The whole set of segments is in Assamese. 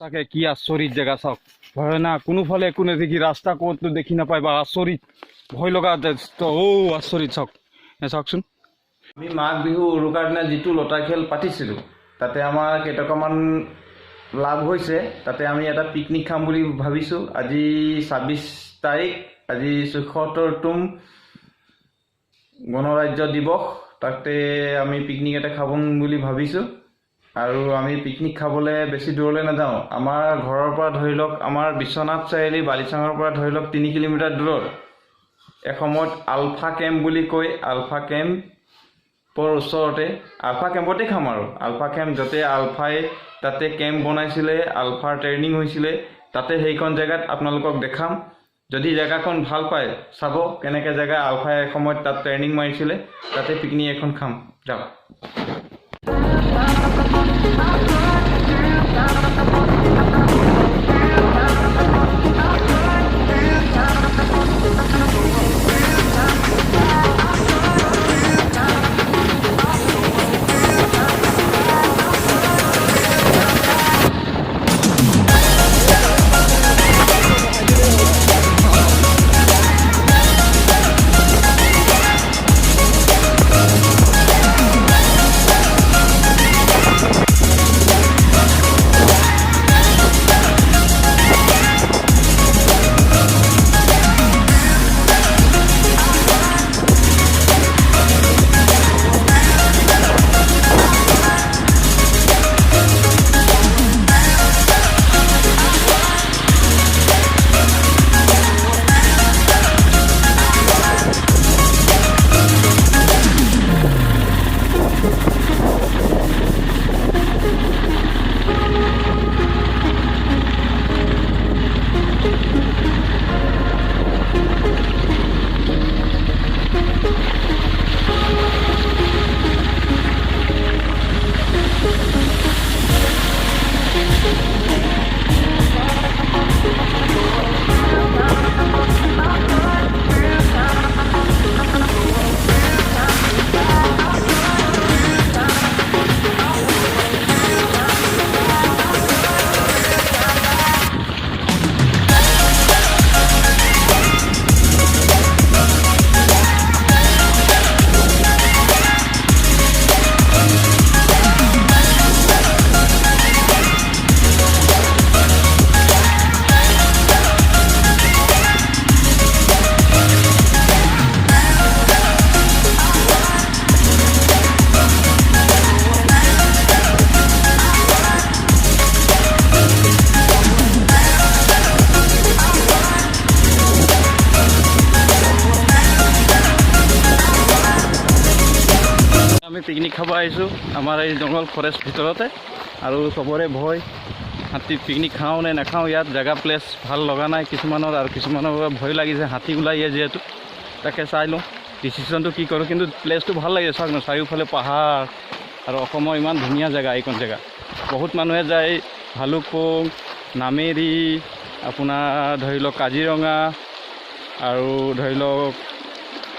তাকে কি আচৰিত জেগা চাওক ভয় না কোনোফালে একো নেদেখি ৰাস্তা ক'তো দেখি নাপায় বা আচৰিত ভয় লগা আচৰিত চাওক চাওকচোন আমি মাঘ বিহু উৰুকাৰ দিনা যিটো লতা খেল পাতিছিলোঁ তাতে আমাৰ কেইটকামান লাভ হৈছে তাতে আমি এটা পিকনিক খাম বুলি ভাবিছোঁ আজি ২৬ তাৰিখ আজি ৭৪তম গণৰাজ্য দিৱস তাতে আমি পিকনিক এটা খাব বুলি ভাবিছোঁ আৰু আমি পিকনিক খাবলৈ বেছি দূৰলৈ নাযাওঁ আমাৰ ঘৰৰ পৰা ধৰি লওক আমাৰ বিশ্বনাথ চাৰিআলি বালিচাঙৰ পৰা ধৰি লওক ৩ কিলোমিটাৰ দূৰত এসময়ত আলফা কেম্প বুলি কয় আলফা কেম্পৰ ওচৰতে আলফা কেম্পতে খাম আৰু আলফা কেম্প য'তে আলফাই তাতে কেম্প বনাইছিলে আলফাৰ ট্ৰেইনিং হৈছিলে তাতে সেইখন জেগাত আপোনালোকক দেখাম যদি জেগাখন ভাল পায় চাব কেনেকৈ জেগা আলফাই এসময়ত তাত ট্ৰেইনিং মাৰিছিলে তাতে পিকনিক এখন খাম যাওক আমি পিকনিক খাব আহিছোঁ আমাৰ এই জংঘল ফৰেষ্ট ভিতৰতে আৰু চবৰে ভয় হাতী পিকনিক খাওঁ নে নাখাওঁ ইয়াত জেগা প্লেচ ভাল লগা নাই কিছুমানৰ আৰু কিছুমানৰ ভয় লাগিছে হাতী ওলাই যিহেতু তাকে চাই লওঁ ডিচিশ্যনটো কি কৰোঁ কিন্তু প্লেচটো ভাল লাগিছে চাওক ন চাৰিওফালে পাহাৰ আৰু অসমৰ ইমান ধুনীয়া জেগা এইখন জেগা বহুত মানুহে যায় ভালুকপুং নামেৰি আপোনাৰ ধৰি লওক কাজিৰঙা আৰু ধৰি লওক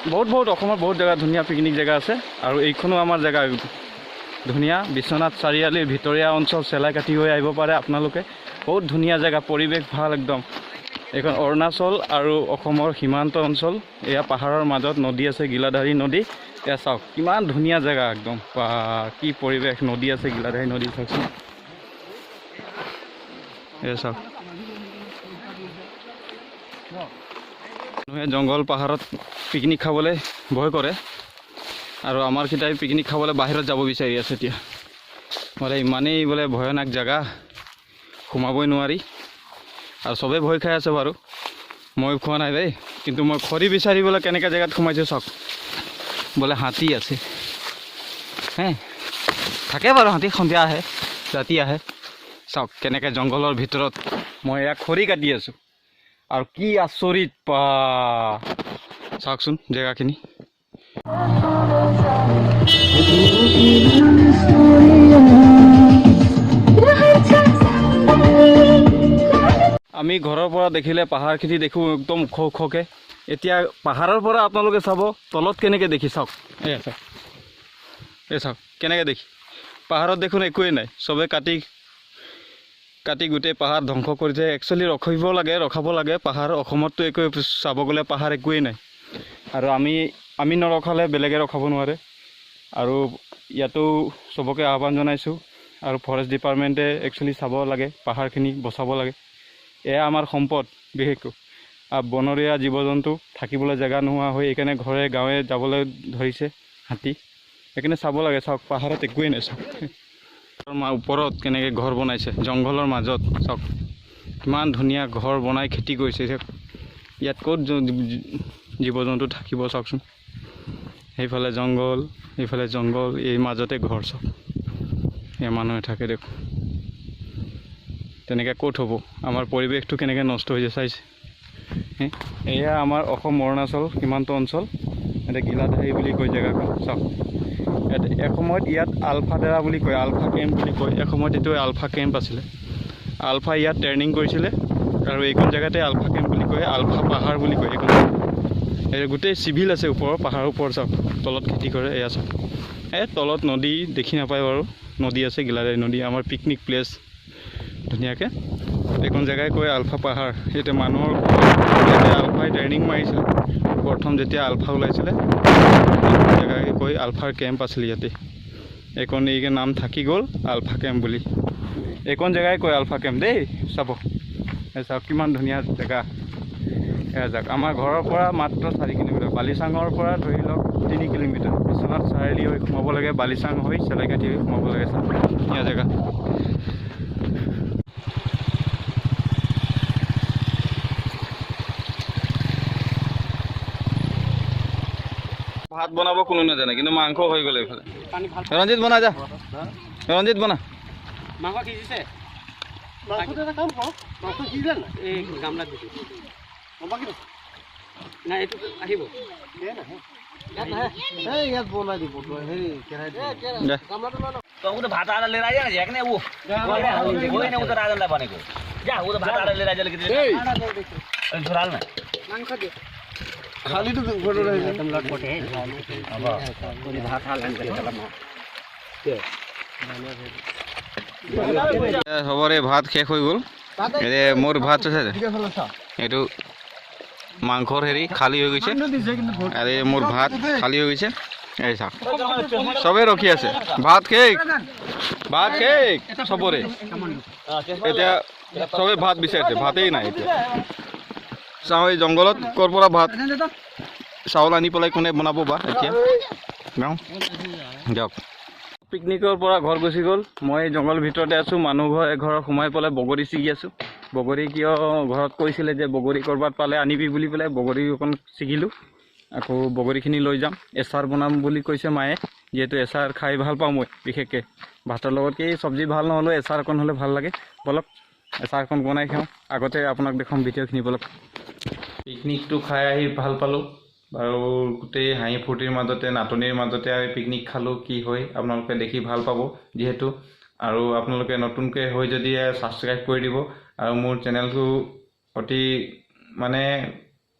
বহুত অসমৰ বহুত জেগা ধুনীয়া পিকনিক জেগা আছে আৰু এইখনো আমাৰ জেগা ধুনীয়া বিশ্বনাথ চাৰিআলিৰ ভিতৰীয়া অঞ্চল চেলাই কাটি হৈ আহিব পাৰে আপোনালোকে বহুত ধুনীয়া জেগা পৰিৱেশ ভাল একদম এইখন অৰুণাচল আৰু অসমৰ সীমান্ত অঞ্চল এয়া পাহাৰৰ মাজত নদী আছে গিলাধাৰী নদী এয়া চাওক কিমান ধুনীয়া জেগা একদম বা কি পৰিৱেশ নদী আছে গিলাধাৰী নদী চাওকচোন এয়া চাওক মানুহে জংঘল পাহাৰত পিকনিক খাবলৈ ভয় কৰে আৰু আমাৰ কেইটাই পিকনিক খাবলৈ বাহিৰত যাব বিচাৰি আছে এতিয়া বোলে ইমানেই বোলে ভয়ানক জেগা সোমাবই নোৱাৰি আৰু চবেই ভয় খাই আছে বাৰু মই খোৱা নাই দেই কিন্তু মই খৰি বিচাৰিবলৈ কেনেকৈ জেগাত সোমাইছোঁ চাওক বোলে হাতী আছে হে থাকে বাৰু হাতী সন্ধিয়া আহে ৰাতি আহে চাওক কেনেকৈ জংঘলৰ ভিতৰত মই এয়া খৰি কাটি আছোঁ আৰু কি আচৰিত পা চাওকচোন জেগাখিনি আমি ঘৰৰ পৰা দেখিলে পাহাৰখিনি দেখোঁ একদম ওখ ওখকৈ এতিয়া পাহাৰৰ পৰা আপোনালোকে চাব তলত কেনেকৈ দেখি চাওক এই চাওক কেনেকৈ দেখি পাহাৰত দেখোন একোৱেই নাই চবে কাটি কাটি গোটেই পাহাৰ ধ্বংস কৰিছে। একচুৱেলি ৰখাব লাগে পাহাৰ। অসমততো একো চাব গ'লে পাহাৰ একোৱেই নাই, আৰু আমি নৰখালে বেলেগে ৰখাব নোৱাৰে। আৰু ইয়াতো চবকে আহ্বান জনাইছোঁ, আৰু ফৰেষ্ট ডিপাৰ্টমেণ্টে একচুৱেলি চাব লাগে, পাহাৰখিনি বচাব লাগে। এয়া আমাৰ সম্পদ। বিশেষকৈ বনৰীয়া জীৱ জন্তু থাকিবলৈ জেগা নোহোৱা হৈ এইকাৰণে ঘৰে গাঁৱে যাবলৈ ধৰিছে হাতী। সেইকাৰণে চাব লাগে। চাওক পাহাৰত একোৱেই নাই। চাওক ওপৰত কেনেকৈ ঘৰ বনাইছে, জংঘলৰ মাজত। চাওক কিমান ধুনীয়া ঘৰ বনাই খেতি কৰিছে। ইয়াত ক'ত জীৱ জন্তু থাকিব চাওকচোন। সেইফালে জংঘল, এইফালে জংঘল, এই মাজতে ঘৰ। চাওক ইয়াৰ মানুহে থাকে দেখোন। তেনেকৈ ক'ত হ'ব? আমাৰ পৰিৱেশটো কেনেকৈ নষ্ট হৈছে চাইছে। এয়া আমাৰ অসম অৰুণাচল সীমান্ত অঞ্চল। এতিয়া গিলাধাৰী বুলি কয় জেগাখন। চাওক এসময়ত ইয়াত আলফা ডেৰা বুলি কয়, আলফা কেম্প বুলি কয়। এসময়ত এইটো আলফা কেম্প আছিলে। আলফা ইয়াত ট্ৰেইনিং কৰিছিলে, আৰু এইখন জেগাতে আলফা কেম্প বুলি কয়, আলফা পাহাৰ বুলি কয় এইখন। এই গোটেই চিভিল আছে ওপৰৰ পাহাৰৰ ওপৰত। চাওক তলত খেতি কৰে। এয়া চাওক তলত নদী দেখি নাপায় বাৰু, নদী আছে, গিলাধাৰী নদী। আমাৰ পিকনিক প্লেচ ধুনীয়াকৈ এইখন জেগাই কয় আলফা পাহাৰ। এতিয়া মানুহৰ আলফাই ট্ৰেইনিং মাৰিছিলে প্ৰথম যেতিয়া আলফা ওলাইছিলে। জেগাকে কৈ আলফাৰ কেম্প আছিলে ইয়াতে। এইখন নাম থাকি গ'ল আলফা কেম্প বুলি। এইখন জেগাই কয় আলফা কেম্প দেই। চাব চাওক কিমান ধুনীয়া জেগা। এয়া যাওক আমাৰ ঘৰৰ পৰা মাত্ৰ 4 কিলোমিটাৰ, বালিচাঙৰ পৰা ধৰি লওক 3 কিলোমিটাৰ। বিশ্বনাথ চাৰিআলি হৈ সোমাব লাগে, বালিচাং হৈ চেলাইকাঠি হৈ সোমাব লাগে। চাওক ধুনীয়া জেগা। ভাত বনাব কোনো নাজানে, কিন্তু মাংস হৈ গ'ল এইফালে। ৰঞ্জিত বনা যা, ৰঞ্জিত বনা। মাংস সিজিছে। এটা কাম কৰক, মাংস সিজিলে নাই? এই গামলাত দিছোঁ। নাই এইটো আহিব। ইয়াত বনাই দিব হেৰি तो भात आधा ले राजा ना जैकने वो कोई ने उधर आधा बने को जा वो तो भात आधा ले राजा लेके झुराल ना মাংস দে খালি তো ফটো রইছে একদম লটপটে বাবা কোন ভাত হালেন করে চলা মা সবৰে ভাত শেষ হৈ গ'ল। এতিয়া মোৰ ভাত আছে, এইটো মাংসৰ হেৰি খালী হৈ গৈছে, আৰু মোৰ ভাত খালী হৈ গৈছে। এই চাওক চবেই ৰখি আছে। ভাত শেষ, ভাত শেষ চবৰে। এতিয়া চবেই ভাত বিচাৰিছে, ভাতেই নাই। এতিয়া চাওঁ এই জংঘলত ক'ৰ পৰা ভাত চাউল আনি পেলাই কোনে বনাব বা। এতিয়া গাওঁ দিয়ক। পিকনিকৰ পৰা ঘৰ গুচি গ'ল। মই জংঘলৰ ভিতৰতে আছোঁ। মানুহ এঘৰত সোমাই পেলাই বগৰী ছিগি আছোঁ। বগৰী কিয় ঘৰত কৈছিলে যে বগৰী ক'ৰবাত পালে আনিবি বুলি পেলাই বগৰী অকণ ছিগিলোঁ। আকৌ বগৰীখিনি লৈ যাম, এচাৰ বনাম বুলি কৈছে মায়ে। যিহেতু এচাৰ খাই ভাল পাওঁ মই, বিশেষকৈ ভাতৰ লগত কি চব্জি ভাল নহ'লেও এচাৰ অকণ হ'লে ভাল লাগে। বলক এচাৰকণ বনাই খাওঁ। আগতে আপোনাক দেখাম ভিডিঅ'খিনি। বলক। পিকনিকটো খাই আহি ভাল পালোঁ বাৰু। গোটেই হাঁহি ফূৰ্তিৰ মাজতে, নাটনিৰ মাজতে পিকনিক খালোঁ। কি হয় আপোনালোকে দেখি ভাল পাব যিহেতু। আৰু আপোনালোকে নতুনকৈ হৈ যদি ছাবস্ক্ৰাইব কৰি দিব। আৰু মোৰ চেনেলটো অতি মানে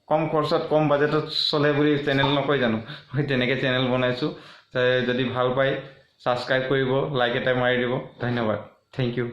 কম খৰচত কম বাজেটত চলে বুলি চেনেল নকয় জানো, মই তেনেকৈ চেনেল বনাইছোঁ। যদি ভাল পায় ছাবস্ক্ৰাইব কৰিব, লাইক এটা মাৰি দিব। ধন্যবাদ, থেংক ইউ।